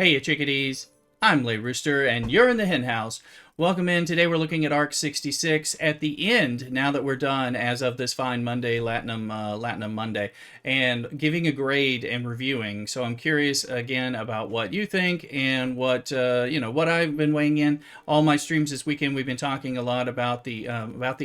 Hey, you chickadees. I'm Lay Rooster, and you're in the hen house. Welcome in. Today we're looking at ARC 66 at the end, now that we're done as of this fine Monday, Latinum Monday, and giving a grade and reviewing. So I'm curious again about what you think and what what I've been weighing in. All my streams this weekend, we've been talking a lot about the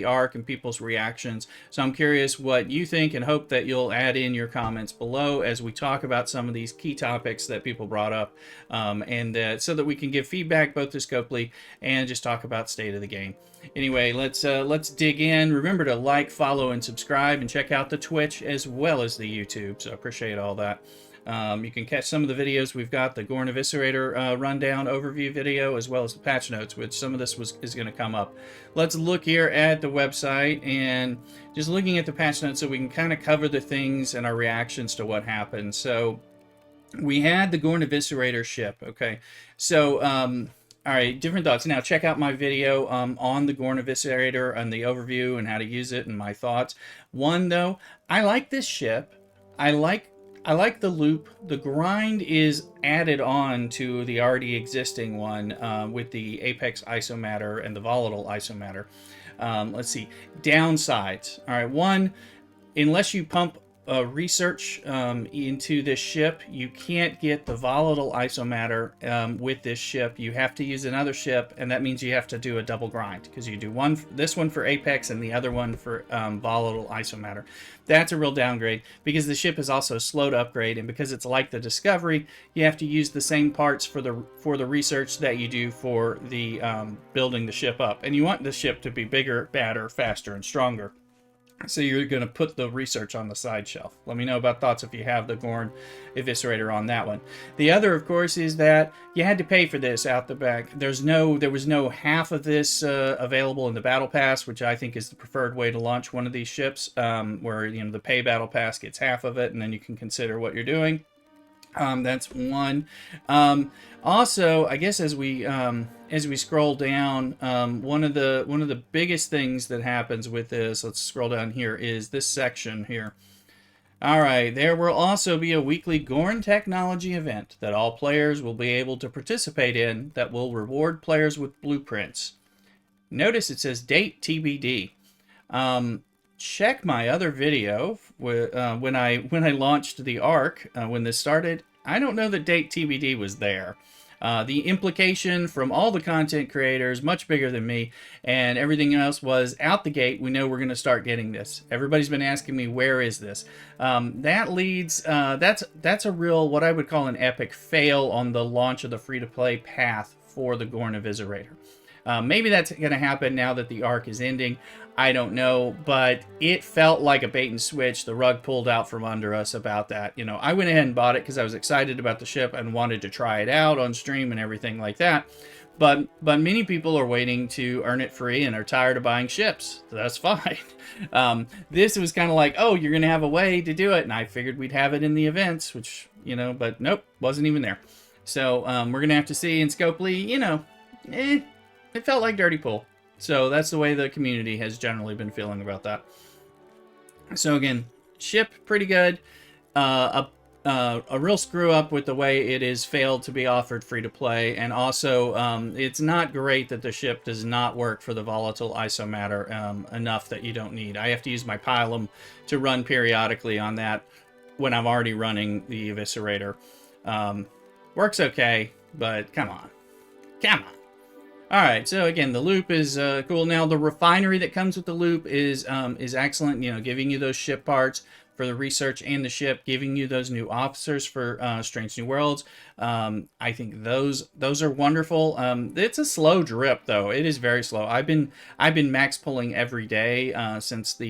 ARC and people's reactions. So I'm curious what you think, and hope that you'll add in your comments below as we talk about some of these key topics that people brought up, so that we can give feedback both to Scopely and just talk about state of the game. Anyway, let's dig in. Remember to like, follow, and subscribe, and check out the Twitch as well as the YouTube. So I appreciate all that. You can catch some of the videos. We've got the Gorn Eviscerator rundown overview video, as well as the patch notes, which some of this is going to come up. Let's look here at the website, and just looking at the patch notes so we can kind of cover the things and our reactions to what happened. So we had the Gorn Eviscerator ship. Okay, so all right, different thoughts. Now check out my video on the Gorn Eviscerator and the overview and how to use it and my thoughts. One though, I like this ship. I like the loop. The grind is added on to the already existing one with the Apex Isomatter and the Volatile Isomatter. Let's see, downsides. All right, one, unless you pump research into this ship, you can't get the Volatile Isomatter with this ship. You have to use another ship, and that means you have to do a double grind, because you do this one for Apex and the other one for Volatile Isomatter. That's a real downgrade, because the ship is also slow to upgrade, and because it's like the Discovery, you have to use the same parts for the research that you do for the building the ship up, and you want the ship to be bigger, badder, faster, and stronger. So you're going to put the research on the side shelf. Let me know about thoughts if you have the Gorn Eviscerator on that one. The other, of course, is that you had to pay for this out the back. There was no half of this available in the Battle Pass, which I think is the preferred way to launch one of these ships, where the pay Battle Pass gets half of it, and then you can consider what you're doing. That's one. Also, I guess as we scroll down, one of the biggest things that happens with this, let's scroll down here, is this section here. All right, there will also be a weekly Gorn technology event that all players will be able to participate in that will reward players with blueprints. Notice it says date TBD. Check my other video when I launched the ARC when this started. I don't know that date TBD was there. The implication from all the content creators, much bigger than me, and everything else was out the gate. We know we're going to start getting this. Everybody's been asking me, where is this? That leads. That's a real, what I would call an epic fail on the launch of the free-to-play path for the Gorn Eviscerator. Maybe that's going to happen now that the ARC is ending. I don't know, but it felt like a bait and switch. The rug pulled out from under us about that. I went ahead and bought it because I was excited about the ship and wanted to try it out on stream and everything like that. But many people are waiting to earn it free and are tired of buying ships. So that's fine. This was kind of like, oh, you're going to have a way to do it. And I figured we'd have it in the events, which, but nope, wasn't even there. So we're going to have to see in Scopely, it felt like dirty pool. So that's the way the community has generally been feeling about that. So again, ship pretty good. A real screw up with the way it is failed to be offered free to play, and also it's not great that the ship does not work for the Volatile Isomatter enough that you don't need. I have to use my Pylum to run periodically on that when I'm already running the Eviscerator. Works okay, but come on. Alright, so again, the loop is cool. Now, the refinery that comes with the loop is excellent, giving you those ship parts for the research and the ship, giving you those new officers for Strange New Worlds. I think those are wonderful. It's a slow drip, though. It is very slow. I've been max pulling every day since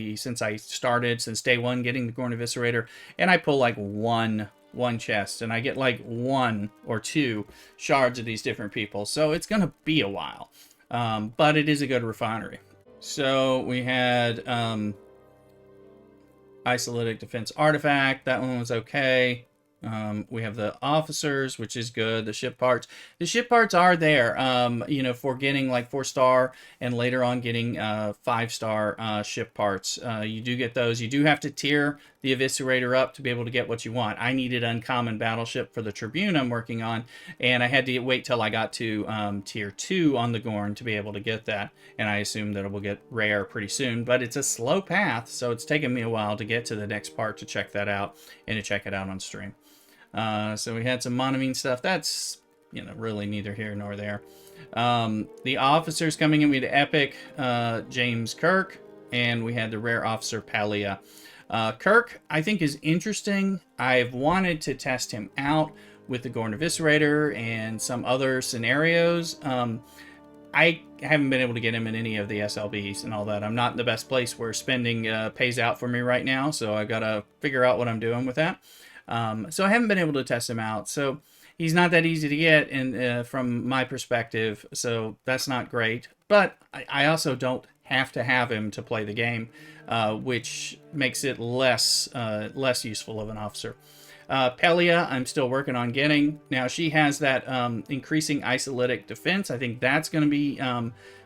I started, since day one, getting the Gorn Eviscerator, and I pull like one chest, and I get like 1 or 2 shards of these different people, so it's gonna be a while, but it is a good refinery. So we had Isolytic Defense Artifact. That one was okay. We have the officers, which is good. The ship parts. The ship parts are there, for getting like 4-star and later on getting 5-star ship parts. You do get those. You do have to tier the Eviscerator up to be able to get what you want. I needed Uncommon Battleship for the Tribune I'm working on, and I had to wait till I got to tier 2 on the Gorn to be able to get that, and I assume that it will get rare pretty soon, but it's a slow path, so it's taken me a while to get to the next part to check that out and to check it out on stream. So we had some Monomine stuff. That's, you know, really neither here nor there. The officers coming in, we had Epic James Kirk, and we had the rare officer Palia. Kirk, I think, is interesting. I've wanted to test him out with the Gorn Eviscerator and some other scenarios. I haven't been able to get him in any of the SLBs and all that. I'm not in the best place where spending pays out for me right now, so I've got to figure out what I'm doing with that. So I haven't been able to test him out. So he's not that easy to get from my perspective, so that's not great. But I also don't have to have him to play the game, which makes it less useful of an officer. Pelia, I'm still working on getting. Now, she has that increasing isolytic defense. I think that's going to be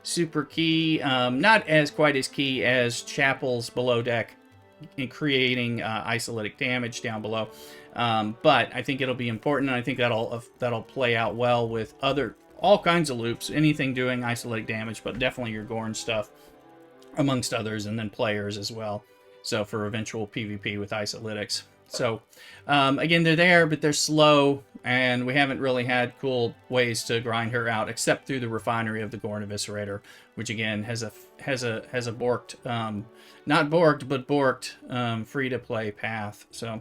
super key. Not as quite as key as Chapel's below deck in creating isolytic damage down below. But I think it'll be important. And I think that'll play out well with all kinds of loops, anything doing isolytic damage, but definitely your Gorn stuff, amongst others, and then players as well. So for eventual PvP with isolytics. So again, they're there, but they're slow, and we haven't really had cool ways to grind her out except through the refinery of the Gorn Eviscerator, which again has a borked, not borked, but borked free-to-play path. So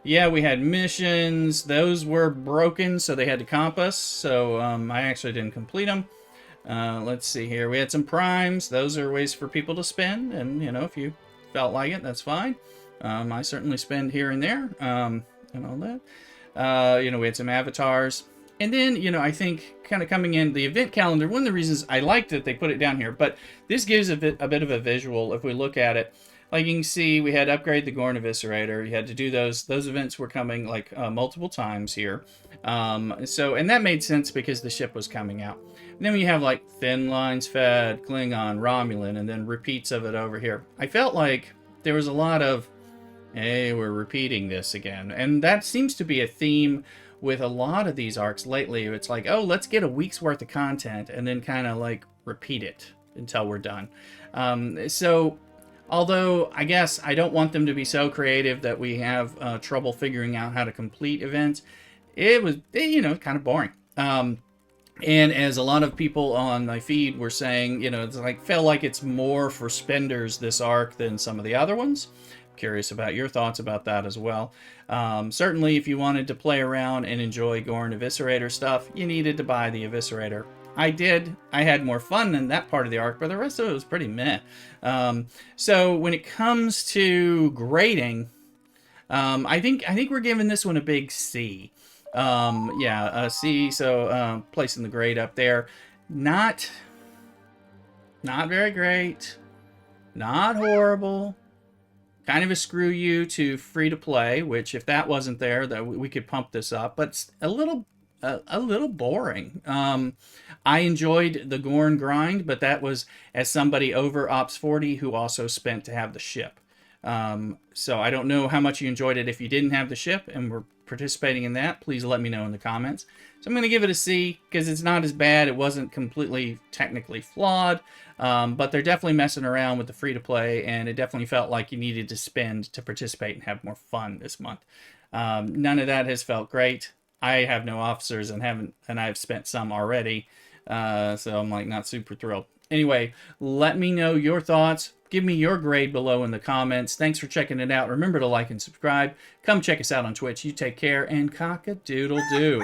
yeah, we had missions. Those were broken, so they had to comp us. So I actually didn't complete them. Let's see here. We had some primes. Those are ways for people to spend, and you know, if you felt like it, that's fine. I certainly spend here and there, and all that. You know, we had some avatars. And then, you know, I think kind of coming in the event calendar, one of the reasons I like that they put it down here, but this gives a bit of a visual if we look at it. Like you can see, we had to upgrade the Gorn Eviscerator. You had to do those. Those events were coming like multiple times here. And that made sense because the ship was coming out. And then we have like Thin Lines Fed, Klingon, Romulan, and then repeats of it over here. I felt like there was a lot of, hey, we're repeating this again. And that seems to be a theme with a lot of these arcs lately. It's like, oh, let's get a week's worth of content and then kind of like repeat it until we're done. So although I guess I don't want them to be so creative that we have trouble figuring out how to complete events, it was, you know, kind of boring. And as a lot of people on my feed were saying, you know, it's like, felt like it's more for spenders this arc than some of the other ones. Curious about your thoughts about that as well. Certainly, if you wanted to play around and enjoy Gorn Eviscerator stuff, you needed to buy the Eviscerator. I did. I had more fun in that part of the arc, but the rest of it was pretty meh. So when it comes to grading, I think we're giving this one a big C. Yeah, a C. So placing the grade up there. Not very great. Not horrible. Kind of a screw you to free to play, which if that wasn't there, that we could pump this up. But it's a little boring. I enjoyed the Gorn grind, but that was as somebody over Ops 40 who also spent to have the ship. So I don't know how much you enjoyed it if you didn't have the ship and were participating in that. Please let me know in the comments. So I'm going to give it a C because it's not as bad. It wasn't completely technically flawed, but they're definitely messing around with the free-to-play, and it definitely felt like you needed to spend to participate and have more fun this month. None of that has felt great. I have no officers and I've spent some already, so I'm like not super thrilled. Anyway, let me know your thoughts. Give me your grade below in the comments. Thanks for checking it out. Remember to like and subscribe. Come check us out on Twitch. You take care, and cock-a-doodle-doo.